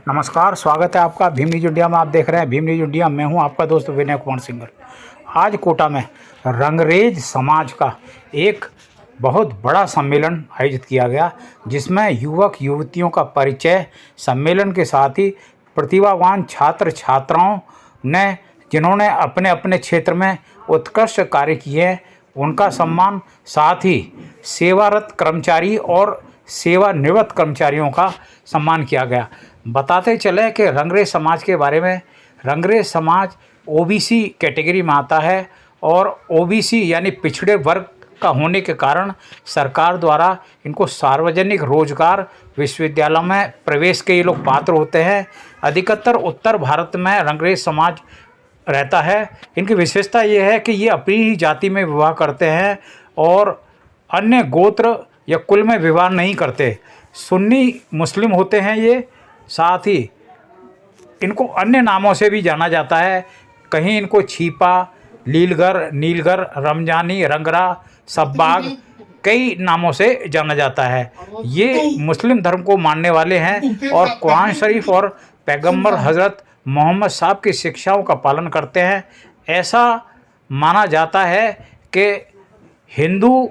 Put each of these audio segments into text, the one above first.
नमस्कार, स्वागत है आपका भीम न्यूज इंडिया में। आप देख रहे हैं भीम न्यूज इंडिया। मैं हूं आपका दोस्त विनय कुमार सिंगर। आज कोटा में रंगरेज समाज का एक बहुत बड़ा सम्मेलन आयोजित किया गया, जिसमें युवक युवतियों का परिचय, सम्मेलन के साथ ही प्रतिभावान छात्र छात्राओं ने जिन्होंने अपने अपने क्षेत्र में उत्कृष्ट कार्य किए हैं उनका सम्मान, साथ ही सेवारत कर्मचारी और सेवानिवृत्त कर्मचारियों का सम्मान किया गया। बताते चले कि रंगरेज समाज के बारे में। रंगरेज समाज ओबीसी कैटेगरी में आता है और ओबीसी यानी पिछड़े वर्ग का होने के कारण सरकार द्वारा इनको सार्वजनिक रोजगार विश्वविद्यालय में प्रवेश के ये लोग पात्र होते हैं। अधिकतर उत्तर भारत में रंगरेज समाज रहता है। इनकी विशेषता ये है कि ये अपनी ही जाति में विवाह करते हैं और अन्य गोत्र या कुल में विवाह नहीं करते। सुन्नी मुस्लिम होते हैं ये। साथ ही इनको अन्य नामों से भी जाना जाता है। कहीं इनको छीपा, लीलगर, नीलगर, रमजानी, रंगरा, सब्बाग कई नामों से जाना जाता है। ये मुस्लिम धर्म को मानने वाले हैं और कुरान शरीफ और पैगंबर हज़रत मोहम्मद साहब की शिक्षाओं का पालन करते हैं। ऐसा माना जाता है कि हिंदू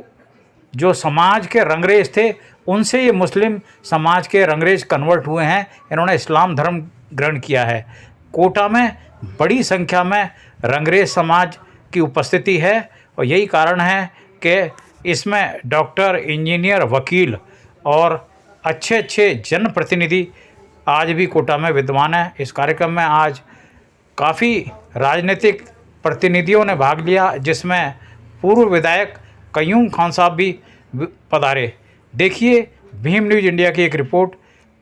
जो समाज के रंगरेज थे उनसे ये मुस्लिम समाज के रंगरेज कन्वर्ट हुए हैं। इन्होंने इस्लाम धर्म ग्रहण किया है। कोटा में बड़ी संख्या में रंगरेज समाज की उपस्थिति है और यही कारण है कि इसमें डॉक्टर, इंजीनियर, वकील और अच्छे अच्छे जनप्रतिनिधि आज भी कोटा में विद्यमान हैं। इस कार्यक्रम में आज काफ़ी राजनीतिक प्रतिनिधियों ने भाग लिया, जिसमें पूर्व विधायक कयूम खान साहब भी पधारे। देखिए भीम न्यूज इंडिया की एक रिपोर्ट।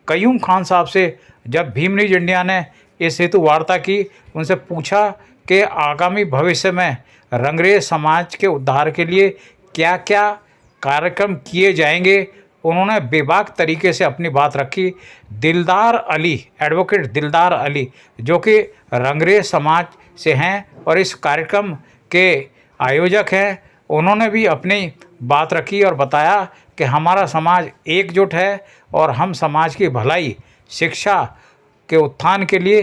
कयूम खान साहब से जब भीम न्यूज इंडिया ने इस हेतु वार्ता की, उनसे पूछा कि आगामी भविष्य में रंगरेज समाज के उद्धार के लिए क्या क्या कार्यक्रम किए जाएंगे, उन्होंने बेबाक तरीके से अपनी बात रखी। दिलदार अली, एडवोकेट दिलदार अली, जो कि रंगरेज समाज से हैं और इस कार्यक्रम के आयोजक हैं, उन्होंने भी अपनी बात रखी और बताया कि हमारा समाज एकजुट है और हम समाज की भलाई, शिक्षा के उत्थान के लिए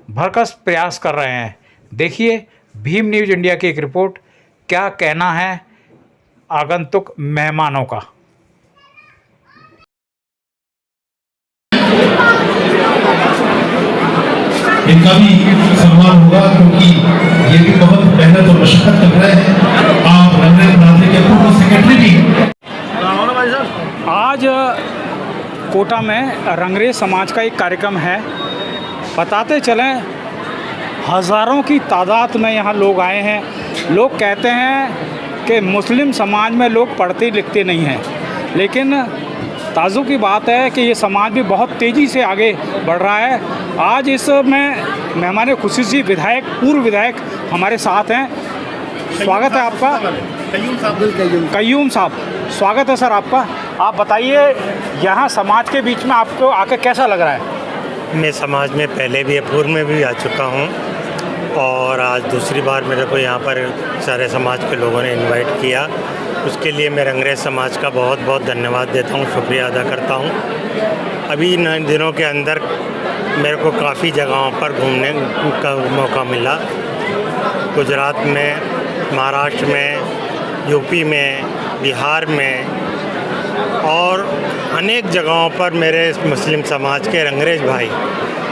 भरसक प्रयास कर रहे हैं। देखिए भीम न्यूज इंडिया की एक रिपोर्ट। क्या कहना है आगंतुक मेहमानों का। इनका भी सम्मान होगा, क्योंकि ये भी बहुत मेहनत और मशक्कत कर रहे हैं। आप रंगरेज बरादरी के पूर्व सेक्रेटरी भी। आज कोटा में रंगरेज समाज का एक कार्यक्रम है। बताते चलें हज़ारों की तादाद में यहाँ लोग आए हैं। लोग कहते हैं कि मुस्लिम समाज में लोग पढ़ते लिखते नहीं हैं, लेकिन ताज्जुब की बात है कि ये समाज भी बहुत तेज़ी से आगे बढ़ रहा है। आज इसमें मेहमान खुसूसी विधायक, पूर्व विधायक हमारे साथ हैं। स्वागत है आपका। कयूम साहब, स्वागत है सर आपका। आप बताइए यहाँ समाज के बीच में आपको आके कैसा लग रहा है? मैं समाज में पहले भी, पूर्व में भी आ चुका हूँ और आज दूसरी बार मेरे को यहाँ पर सारे समाज के लोगों ने इनवाइट किया। उसके लिए मैं रंगरेज समाज का बहुत बहुत धन्यवाद देता हूँ, शुक्रिया अदा करता हूँ। अभी इन दिनों के अंदर मेरे को काफ़ी जगहों पर घूमने का मौका मिला। गुजरात में, महाराष्ट्र में, यूपी में, बिहार में और अनेक जगहों पर मेरे मुस्लिम समाज के रंगरेज भाई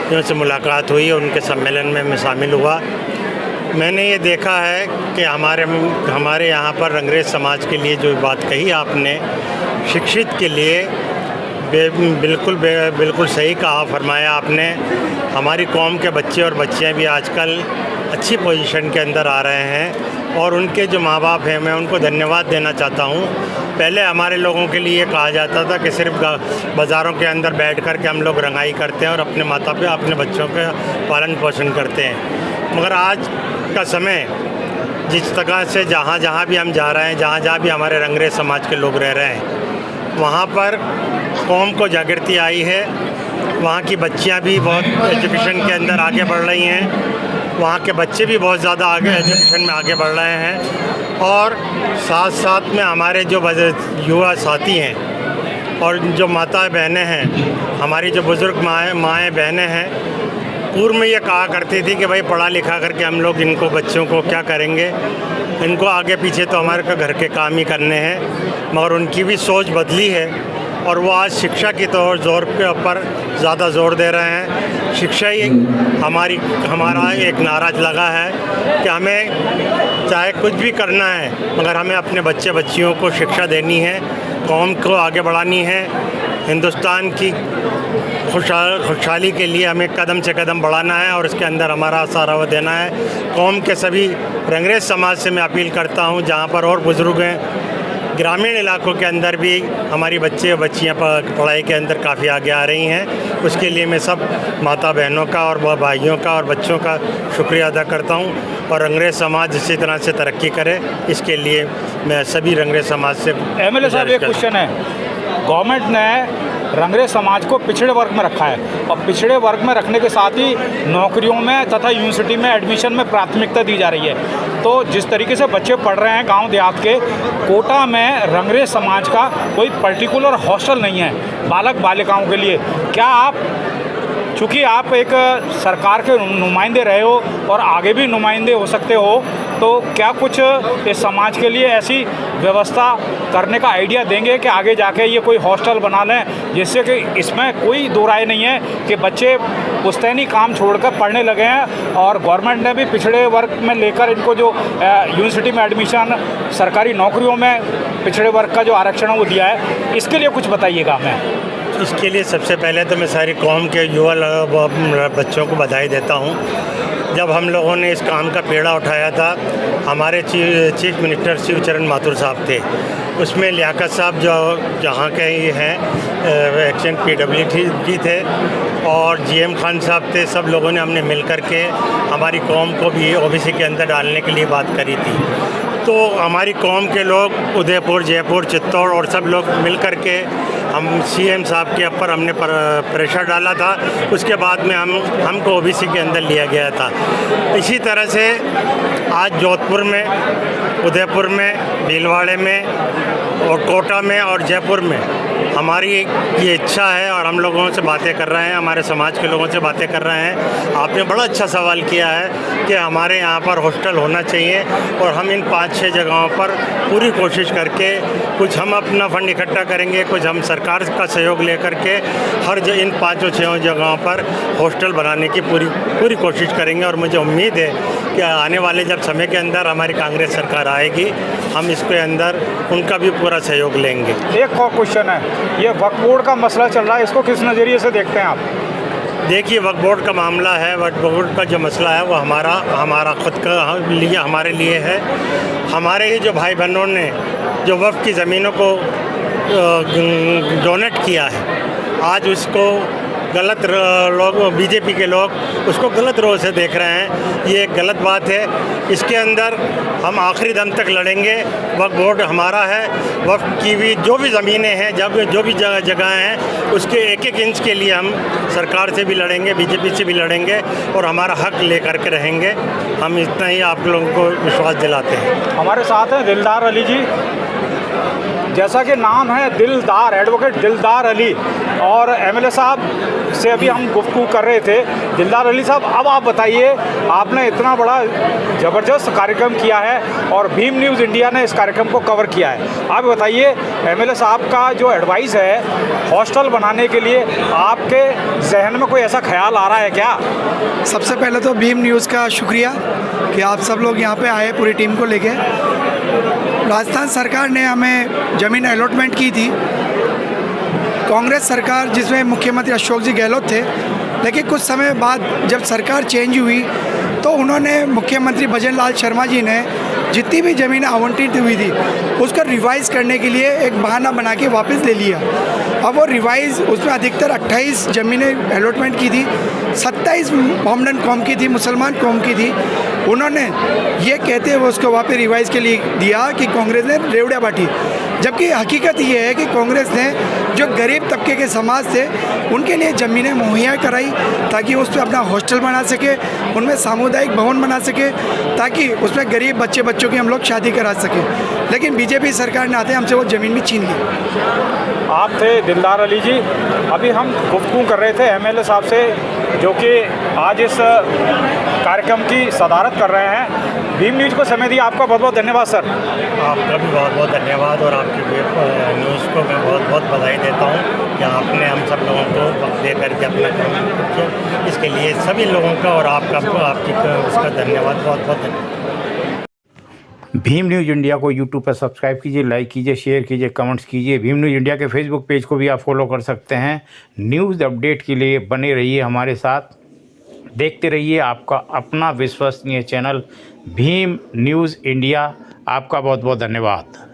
जिनसे मुलाकात हुई, उनके सम्मेलन में मैं शामिल हुआ। मैंने ये देखा है कि हमारे यहाँ पर रंगरेज समाज के लिए जो बात कही आपने, शिक्षित के लिए बिल्कुल सही कहा, फरमाया आपने। हमारी कौम के बच्चे और बच्चियाँ भी आजकल अच्छी पोजीशन के अंदर आ रहे हैं और उनके जो माँ बाप हैं, मैं उनको धन्यवाद देना चाहता हूँ। पहले हमारे लोगों के लिए कहा जाता था कि सिर्फ बाज़ारों के अंदर बैठ कर के हम लोग रंगाई करते हैं और अपने माता पे अपने बच्चों का पालन पोषण करते हैं। मगर आज का समय जिस तरह से जहाँ जहाँ भी हम जा रहे हैं, जहाँ जहाँ भी हमारे रंगरेज समाज के लोग रह रहे हैं, वहाँ पर कौम को जागृति आई है। वहाँ की बच्चियाँ भी बहुत एजुकेशन के अंदर आगे बढ़ रही हैं, वहाँ के बच्चे भी बहुत ज़्यादा आगे एजुकेशन में आगे बढ़ रहे हैं और साथ साथ में हमारे जो युवा साथी हैं और जो माता बहनें हैं, हमारी जो बुज़ुर्ग माएँ बहनें हैं, पूर्व में ये कहा करती थी कि भाई पढ़ा लिखा करके हम लोग इनको बच्चों को क्या करेंगे, इनको आगे पीछे तो हमारे को घर के काम ही करने हैं। मगर उनकी भी सोच बदली है और वो आज शिक्षा की जोर के ऊपर ज़्यादा जोर दे रहे हैं। शिक्षा ही हमारा एक नारा लगा है कि हमें चाहे कुछ भी करना है मगर हमें अपने बच्चे बच्चियों को शिक्षा देनी है, कौम को आगे बढ़ानी है, हिंदुस्तान की खुशहाली के लिए हमें कदम से कदम बढ़ाना है और इसके अंदर हमारा सारा वो देना है। कौम के सभी रंगरेज समाज से मैं अपील करता हूँ, जहाँ पर और बुज़ुर्ग हैं, ग्रामीण इलाकों के अंदर भी हमारी बच्चे और बच्चियाँ पढ़ाई के अंदर काफ़ी आगे आ रही हैं। उसके लिए मैं सब माता बहनों का और भाइयों का और बच्चों का शुक्रिया अदा करता हूँ और रंगरेज समाज इसी तरह से तरक्की करे, इसके लिए मैं सभी रंगरेज समाज से एमएलए साहब एक क्वेश्चन है, गवर्नमेंट ने रंगरेज समाज को पिछड़े वर्ग में रखा है और पिछड़े वर्ग में रखने के साथ ही नौकरियों में तथा यूनिवर्सिटी में एडमिशन में प्राथमिकता दी जा रही है। तो जिस तरीके से बच्चे पढ़ रहे हैं गांव देहात के, कोटा में रंगरेज समाज का कोई पर्टिकुलर हॉस्टल नहीं है बालक बालिकाओं के लिए। क्या आप, चूँकि आप एक सरकार के नुमाइंदे रहे हो और आगे भी नुमाइंदे हो सकते हो, तो क्या कुछ इस समाज के लिए ऐसी व्यवस्था करने का आइडिया देंगे कि आगे जाके ये कोई हॉस्टल बना लें, जिससे कि इसमें कोई दो राय नहीं है कि बच्चे पुश्तैनी काम छोड़कर पढ़ने लगे हैं और गवर्नमेंट ने भी पिछड़े वर्ग में लेकर इनको जो यूनिवर्सिटी में एडमिशन, सरकारी नौकरियों में पिछड़े वर्ग का जो आरक्षण है वो दिया है, इसके लिए कुछ बताइएगा हमें। इसके लिए सबसे पहले तो मैं सारी कौम के युवा बच्चों को बधाई देता हूँ। जब हम लोगों ने इस काम का पेड़ा उठाया था, हमारे चीफ मिनिस्टर शिवचरण माथुर साहब थे, उसमें लियाकत साहब जो जहाँ के ही हैं एक्शन PWD थे और GM खान साहब थे। सब लोगों ने हमने मिल कर के हमारी कौम को भी OBC के अंदर डालने के लिए बात करी थी। तो हमारी कौम के लोग उदयपुर, जयपुर, चित्तौड़ और सब लोग मिल कर के हम CM साहब के ऊपर हमने प्रेशर डाला था। उसके बाद में हमको OBC के अंदर लिया गया था। इसी तरह से आज जोधपुर में, उदयपुर में, भीलवाड़े में और कोटा में और जयपुर में हमारी ये इच्छा है और हम लोगों से बातें कर रहे हैं, हमारे समाज के लोगों से बातें कर रहे हैं। आपने बड़ा अच्छा सवाल किया है कि हमारे यहाँ पर हॉस्टल होना चाहिए और हम इन 5-6 जगहों पर पूरी कोशिश करके कुछ हम अपना फंड इकट्ठा करेंगे, कुछ हम सरकार का सहयोग लेकर के इन 5-6 जगहों पर हॉस्टल बनाने की पूरी कोशिश करेंगे। और मुझे उम्मीद है कि आने वाले जब समय के अंदर हमारी कांग्रेस सरकार आएगी, हम इसके अंदर उनका भी पूरा सहयोग लेंगे। एक और क्वेश्चन है, ये वक्फ बोर्ड का मसला चल रहा है, इसको किस नज़रिए से देखते हैं आप? देखिए, वक्फ बोर्ड का मामला है, वक्फ बोर्ड का जो मसला है वो हमारा खुद का लिए हमारे लिए है। हमारे ही जो भाई बहनों ने जो वक्फ की ज़मीनों को डोनेट किया है, आज उसको गलत लोग, बीजेपी के लोग उसको गलत रो से देख रहे हैं। ये एक गलत बात है। इसके अंदर हम आखिरी दम तक लड़ेंगे। वक्फ बोर्ड हमारा है, वक्फ की भी जो भी ज़मीनें हैं, जो भी जगह हैं, उसके एक इंच के लिए हम सरकार से भी लड़ेंगे, बीजेपी से भी लड़ेंगे और हमारा हक लेकर के रहेंगे। हम इतना ही आप लोगों को विश्वास दिलाते हैं। हमारे साथ हैं दिलदार अली जी। जैसा कि नाम है दिलदार, एडवोकेट दिलदार अली, और एमएलए साहब से अभी हम गुफ्तगू कर रहे थे। दिलदार अली साहब, अब आप बताइए, आपने इतना बड़ा ज़बरदस्त कार्यक्रम किया है और भीम न्यूज़ इंडिया ने इस कार्यक्रम को कवर किया है। आप बताइए, एमएलए साहब का जो एडवाइस है हॉस्टल बनाने के लिए, आपके जहन में कोई ऐसा ख्याल आ रहा है क्या? सबसे पहले तो भीम न्यूज़ का शुक्रिया कि आप सब लोग यहाँ पे आए पूरी टीम को लेके। राजस्थान सरकार ने हमें ज़मीन अलॉटमेंट की थी, कांग्रेस सरकार जिसमें मुख्यमंत्री अशोक जी गहलोत थे, लेकिन कुछ समय बाद जब सरकार चेंज हुई तो उन्होंने, मुख्यमंत्री भजन लाल शर्मा जी ने जितनी भी ज़मीनें आवंटित हुई थी उसको रिवाइज़ करने के लिए एक बहाना बना के वापस ले लिया। अब वो रिवाइज़, उसमें अधिकतर 28 ज़मीनें अलॉटमेंट की थी, 27 मोहम्मदन कौम की थी, मुसलमान कौम की थी। उन्होंने ये कहते हुए उसको वापस रिवाइज़ के लिए दिया कि कांग्रेस ने रेवड़िया बांटी, जबकि हकीकत ये है कि कांग्रेस ने जो गरीब तबके के समाज थे उनके लिए ज़मीनें मुहैया कराई ताकि उस पर अपना हॉस्टल बना सके, उनमें सामुदायिक भवन बना सके, ताकि उसमें गरीब बच्चों की हम लोग शादी करा सकें। लेकिन बीजेपी सरकार ने आते हमसे वो ज़मीन भी छीन ली। आप थे दिलदार अली जी। अभी हम गुफ्तगू कर रहे थे एमएलए साहब से, जो कि आज इस कार्यक्रम की सदारत कर रहे हैं। भीम न्यूज़ को समय दिया, आपका बहुत बहुत धन्यवाद सर। आपका भी बहुत बहुत धन्यवाद और आपकी न्यूज़ को मैं बहुत बहुत बधाई देता हूँ कि आपने हम सब लोगों को वक्त दे करके अपना काम किया। इसके लिए सभी लोगों का और आपका उसका धन्यवाद, बहुत बहुत धन्यवाद। भीम न्यूज़ इंडिया को यूट्यूब पर सब्सक्राइब कीजिए, लाइक कीजिए, शेयर कीजिए, कमेंट्स कीजिए। भीम न्यूज़ इंडिया के फेसबुक पेज को भी आप फॉलो कर सकते हैं। न्यूज़ अपडेट के लिए बने रहिए हमारे साथ, देखते रहिए आपका अपना विश्वसनीय चैनल भीम न्यूज़ इंडिया। आपका बहुत बहुत धन्यवाद।